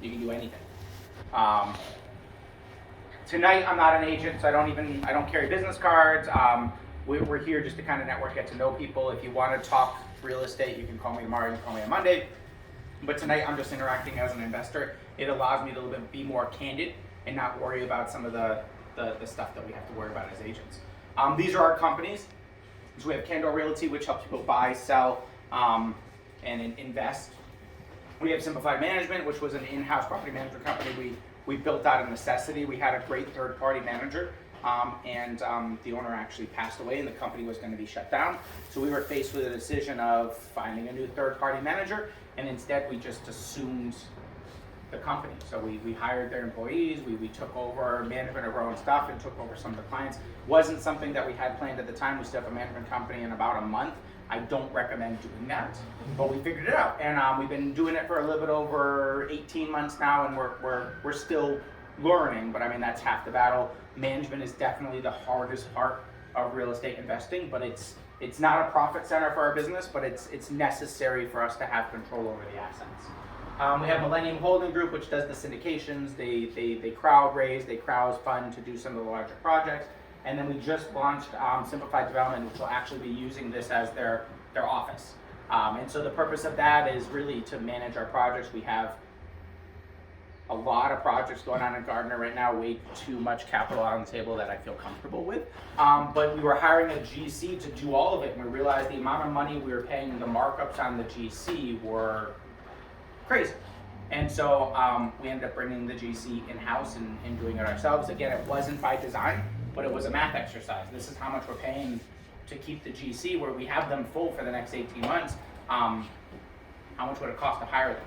You can do anything. Tonight I'm not an agent, so I don't carry business cards. We're here just to kind of network, get to know people. If you want to talk real estate, you can call me tomorrow, you can call me on Monday. But tonight I'm just interacting as an investor. It allows me to be more candid and not worry about some of the stuff that we have to worry about as agents. These are our companies. So we have Candor Realty, which helps people buy, sell, and invest. We have Simplified Management, which was an in-house property management company we built out of necessity. We had a great third-party manager, and the owner actually passed away and the company was going to be shut down. So we were faced with a decision of finding a new third-party manager, and instead we just assumed the company. So we hired their employees, we took over management of our own stuff and took over some of the clients. Wasn't something that we had planned at the time. We set up a management company in about a month. I don't recommend doing that, but we figured it out, and we've been doing it for a little bit over 18 months now, and we're still learning. But I mean, that's half the battle. Management is definitely the hardest part of real estate investing, but it's not a profit center for our business, but it's necessary for us to have control over the assets. We have Millennium Holding Group, which does the syndications. They crowd raise, they crowd fund to do some of the larger projects. And then we just launched Simplified Development, which will actually be using this as their office. And so the purpose of that is really to manage our projects. We have a lot of projects going on in Gardner right now, way too much capital on the table that I feel comfortable with. But we were hiring a GC to do all of it, and we realized the amount of money we were paying, the markups on the GC were crazy. And so we ended up bringing the GC in-house and doing it ourselves. Again, it wasn't by design, but it was a math exercise. This is how much we're paying to keep the GC, where we have them full for the next 18 months. How much would it cost to hire them?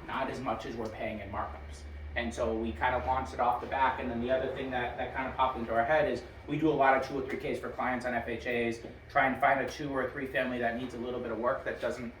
Not as much as we're paying in markups. And so we kind of launched it off the back. And then the other thing that kind of popped into our head is we do a lot of 2 or 3Ks for clients on FHAs, try and find a 2 or 3 family that needs a little bit of work that doesn't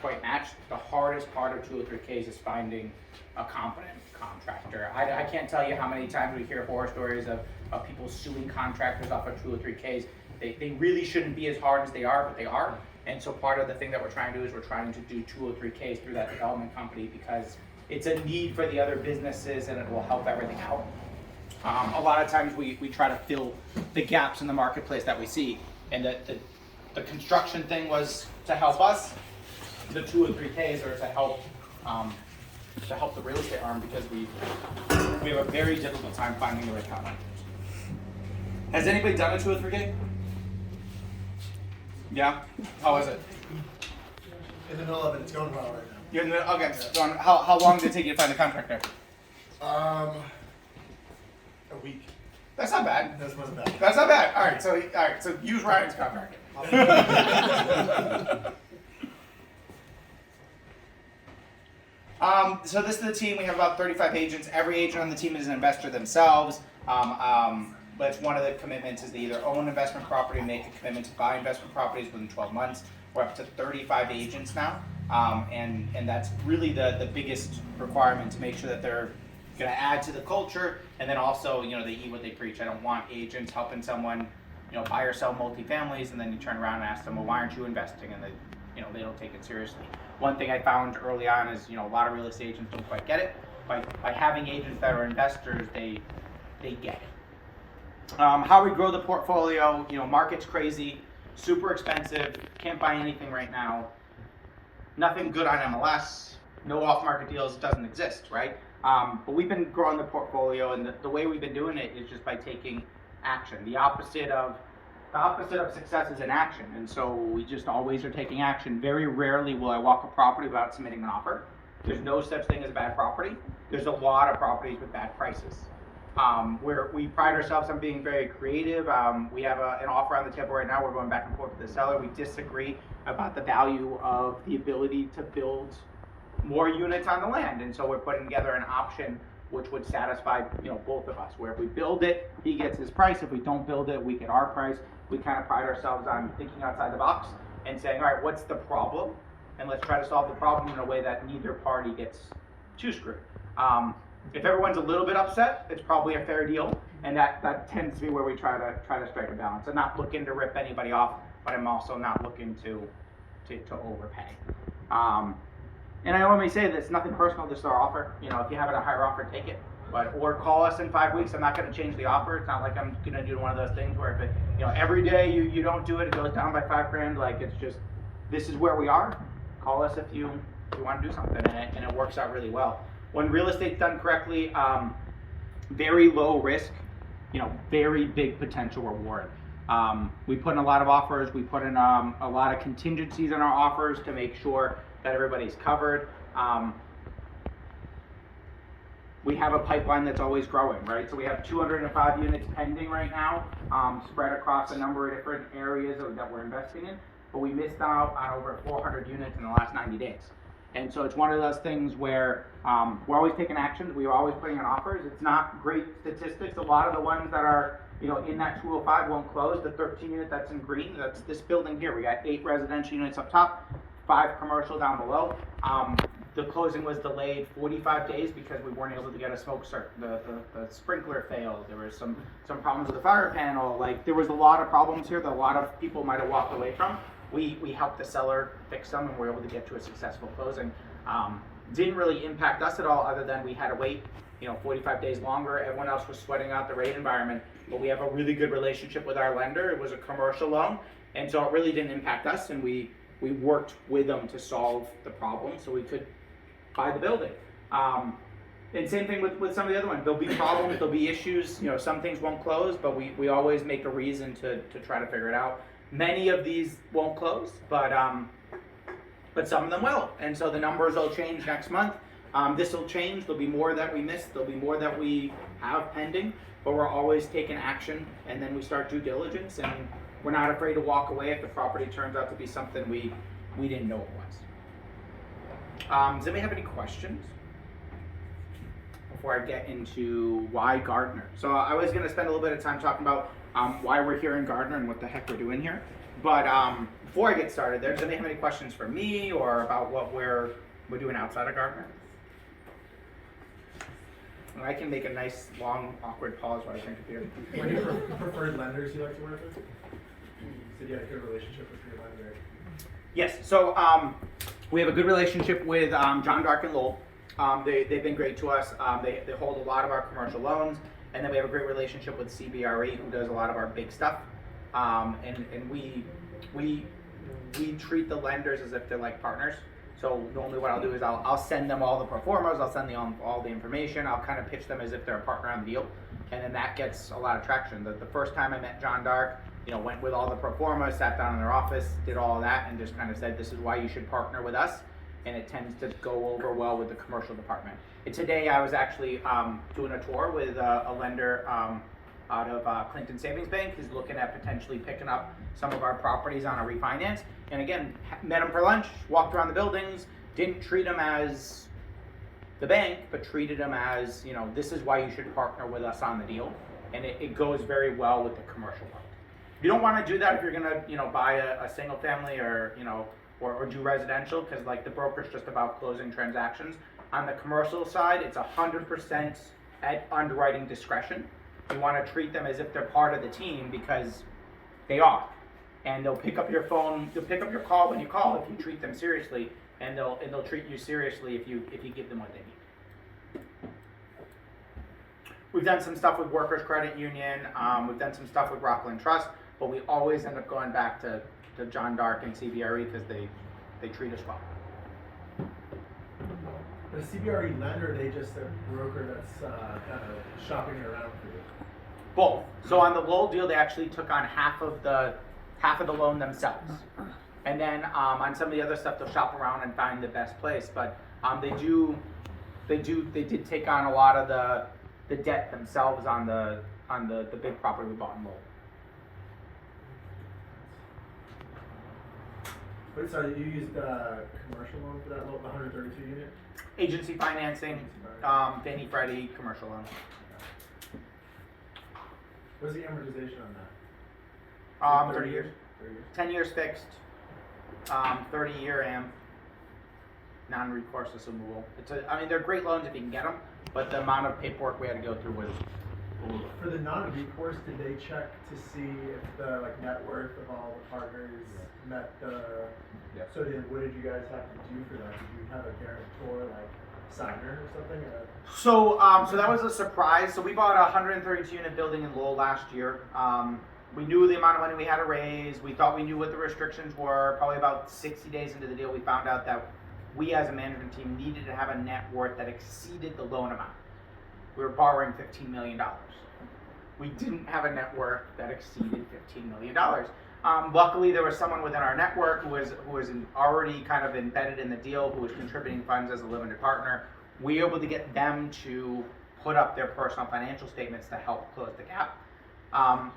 quite match. The hardest part of 2 or 3Ks is finding a competent contractor. I can't tell you how many times we hear horror stories of people suing contractors off of 2 or 3Ks. They really shouldn't be as hard as they are, but they are. And so part of the thing that we're trying to do is we're trying to do 2 or 3Ks through that development company because it's a need for the other businesses and it will help everything out. A lot of times we try to fill the gaps in the marketplace that we see, and the construction thing was to help us. The 2 or 3Ks are to help the real estate arm because we have a very difficult time finding the right contractors. Has anybody done a 2 or 3K? Yeah? How is it? In the middle of it, it's going well right now. You're in the, okay. So how long did it take you to find a contractor? A week. That's not bad. That wasn't bad. That's not bad. All right. So use Ryan's contractor. So this is the team. We have about 35 agents. Every agent on the team is an investor themselves. But it's one of the commitments is they either own investment property or make a commitment to buy investment properties within 12 months. We're up to 35 agents now. And that's really the biggest requirement to make sure that they're going to add to the culture, and then also, they eat what they preach. I don't want agents helping someone, buy or sell multifamilies, and then you turn around and ask them, well, why aren't you investing? And they don't take it seriously. One thing I found early on is, a lot of real estate agents don't quite get it. By having agents that are investors, they get it. How we grow the portfolio, market's crazy, super expensive, can't buy anything right now. Nothing good on MLS, no off-market deals, doesn't exist, right? But we've been growing the portfolio, and the way we've been doing it is just by taking action. The opposite of success is inaction, and so we just always are taking action. Very rarely will I walk a property without submitting an offer. There's no such thing as a bad property. There's a lot of properties with bad prices. We pride ourselves on being very creative. We have an offer on the table right now. We're going back and forth with the seller. We disagree about the value of the ability to build more units on the land, and so we're putting together an option which would satisfy both of us. Where if we build it, he gets his price. If we don't build it, we get our price. We kind of pride ourselves on thinking outside the box and saying, all right, what's the problem? And let's try to solve the problem in a way that neither party gets too screwed. If everyone's a little bit upset, it's probably a fair deal, and that tends to be where we try to strike a balance. I'm not looking to rip anybody off, but I'm also not looking to overpay. And I only say this, nothing personal, just our offer. You know, if you have a higher offer, take it. But or call us in 5 weeks. I'm not going to change the offer. It's not like I'm going to do one of those things where if it, you know, every day you don't do it, it goes down by $5,000. Like it's just, this is where we are. Call us if you want to do something, and it works out really well. When real estate's done correctly, very low risk, you know, very big potential reward. We put in a lot of offers. We put in a lot of contingencies in our offers to make sure that everybody's covered. We have a pipeline that's always growing, right? So we have 205 units pending right now, spread across a number of different areas that we're investing in. But we missed out on over 400 units in the last 90 days. And so it's one of those things where we're always taking actions. We're always putting in offers. It's not great statistics. A lot of the ones that are, you know, in that 205 won't close. The 13 unit that's in green, that's this building here. We got 8 residential units up top, 5 commercial down below. The closing was delayed 45 days because we weren't able to get a smoke cert. The sprinkler failed. There was some problems with the fire panel. Like there was a lot of problems here that a lot of people might have walked away from. We helped the seller fix them and were able to get to a successful closing. Didn't really impact us at all other than we had to wait, you know, 45 days longer. Everyone else was sweating out the rate environment, but we have a really good relationship with our lender. It was a commercial loan, and so it really didn't impact us, and we worked with them to solve the problem so we could buy the building. And same thing with some of the other ones. There'll be problems, there'll be issues, you know, some things won't close, but we always make a reason to try to figure it out. Many of these won't close, but some of them will. And so the numbers will change next month. This will change. There'll be more that we missed. There'll be more that we have pending, but we're always taking action, and then we start due diligence, and we're not afraid to walk away if the property turns out to be something we didn't know it was. Does anybody have any questions before I get into why Gardner? So I was going to spend a little bit of time talking about why we're here in Gardner and what the heck we're doing here. But before I get started, does anybody have any questions for me or about what we're doing outside of Gardner? And I can make a nice, long, awkward pause while I drink a beer. What are your preferred lenders you like to work with? You said you had a good relationship with your lender. Yes, so we have a good relationship with Jon Dark and Lowell. They've been great to us. They hold a lot of our commercial loans, and then we have a great relationship with CBRE, who does a lot of our big stuff. And we treat the lenders as if they're like partners. So normally what I'll do is I'll send them all the pro formas, I'll send them all the information, I'll kind of pitch them as if they're a partner on the deal, and then that gets a lot of traction. The first time I met Jon Dark, you know, went with all the pro formas, sat down in their office, did all of that, and just kind of said, this is why you should partner with us, and it tends to go over well with the commercial department. And today I was actually doing a tour with a lender out of Clinton Savings Bank, who's looking at potentially picking up some of our properties on a refinance. And again, met him for lunch, walked around the buildings, didn't treat him as the bank, but treated him as, you know, this is why you should partner with us on the deal. And it goes very well with the commercial world. You don't want to do that if you're gonna, you know, buy a single family or, you know, or do residential, because like the broker's just about closing transactions. On the commercial side, it's 100% at underwriting discretion. You want to treat them as if they're part of the team, because they are. And they'll pick up your phone, they'll pick up your call when you call if you treat them seriously, and they'll treat you seriously if you give them what they need. We've done some stuff with Workers Credit Union, we've done some stuff with Rockland Trust, but we always end up going back to Jon Dark and CBRE because they treat us well. But a CBRE lender, they just a broker that's kind of shopping it around for you? Both. So on the Lowell deal, they actually took on half of the loan themselves, and then on some of the other stuff, they'll shop around and find the best place. But they did take on a lot of the debt themselves on the big property we bought in Lowell. But sorry, you used commercial loan for that, the 132 unit? Agency financing, Fannie Freddie, commercial loan. What's the amortization on that? 30 years. 30 years. 10 years fixed, 30-year AM, non-recourse assumable. I mean, they're great loans if you can get them, but the amount of paperwork we had to go through For the non-recourse, did they check to see if the net worth of all the partners met the? Yeah. So what did you guys have to do for that? Did you have a guarantor signer or something? So that was a surprise. So we bought a 132 unit building in Lowell last year. We knew the amount of money we had to raise. We thought we knew what the restrictions were. Probably about 60 days into the deal, we found out that we as a management team needed to have a net worth that exceeded the loan amount. We were borrowing $15 million. We didn't have a net worth that exceeded $15 million. Luckily, there was someone within our network who was already kind of embedded in the deal, who was contributing funds as a limited partner. We were able to get them to put up their personal financial statements to help close the gap. And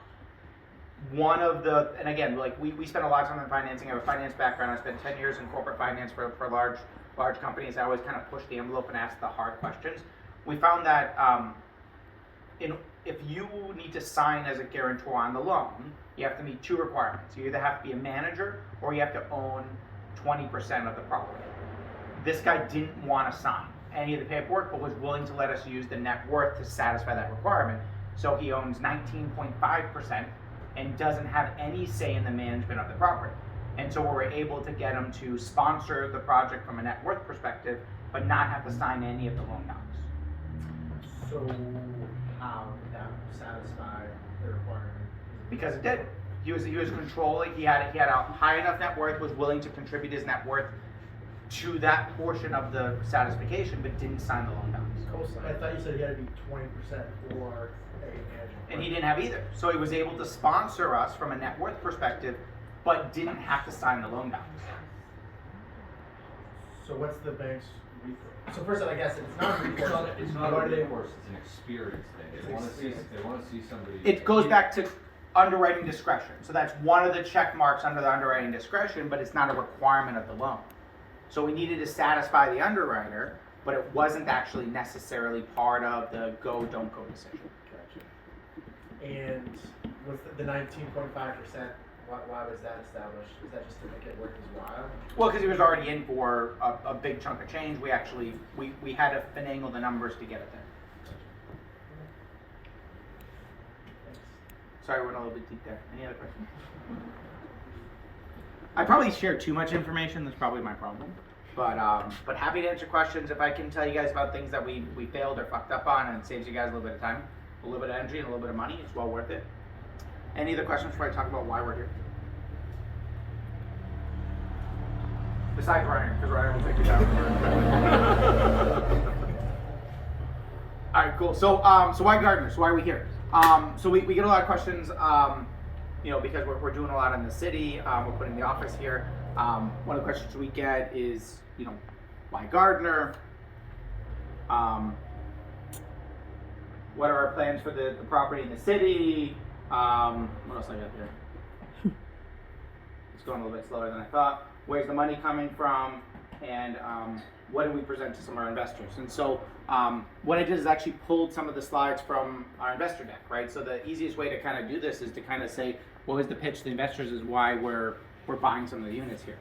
again, we spent a lot of time in financing. I have a finance background. I spent 10 years in corporate finance for large companies. I always kind of push the envelope and ask the hard questions. We found that if you need to sign as a guarantor on the loan, you have to meet two requirements. You either have to be a manager or you have to own 20% of the property. This guy didn't want to sign any of the paperwork, but was willing to let us use the net worth to satisfy that requirement. So he owns 19.5% and doesn't have any say in the management of the property. And so we were able to get him to sponsor the project from a net worth perspective, but not have to sign any of the loan docs. So how did that satisfy the requirement? Because it did. He was controlling. He had a high enough net worth, was willing to contribute his net worth to that portion of the satisfaction, but didn't sign the loan docs. I thought you said he had to be 20% or a manager. And he didn't have either. So he was able to sponsor us from a net worth perspective, but didn't have to sign the loan docs. So what's the bank's recourse? So first, I guess it's not recourse. It's not a recourse. It's an experience thing. They want to see somebody. It goes back to underwriting discretion. So that's one of the check marks under the underwriting discretion, but it's not a requirement of the loan. So we needed to satisfy the underwriter, but it wasn't actually necessarily part of the go, don't go decision. Gotcha. And was the 19.5%, why was that established? Is that just to make it worth his while? Well, because he was already in for a big chunk of change. We had to finagle the numbers to get it there. Thanks. Sorry, we went a little bit deep there. Any other questions? I probably share too much information. That's probably my problem. But happy to answer questions. If I can tell you guys about things that we failed or fucked up on, and it saves you guys a little bit of time, a little bit of energy, and a little bit of money, it's well worth it. Any other questions before I talk about why we're here? Besides Ryan, because Ryan will take you down. All right, cool. So why Gardner? So why are we here? So we get a lot of questions. Because we're doing a lot in the city, we're putting the office here. One of the questions we get is, why Gardner? What are our plans for the property in the city? What else I got here? It's going a little bit slower than I thought. Where's the money coming from? And what do we present to some of our investors? And so what I did is actually pulled some of the slides from our investor deck, right? So the easiest way to kind of do this is to kind of say, what was the pitch to the investors is why we're buying some of the units here.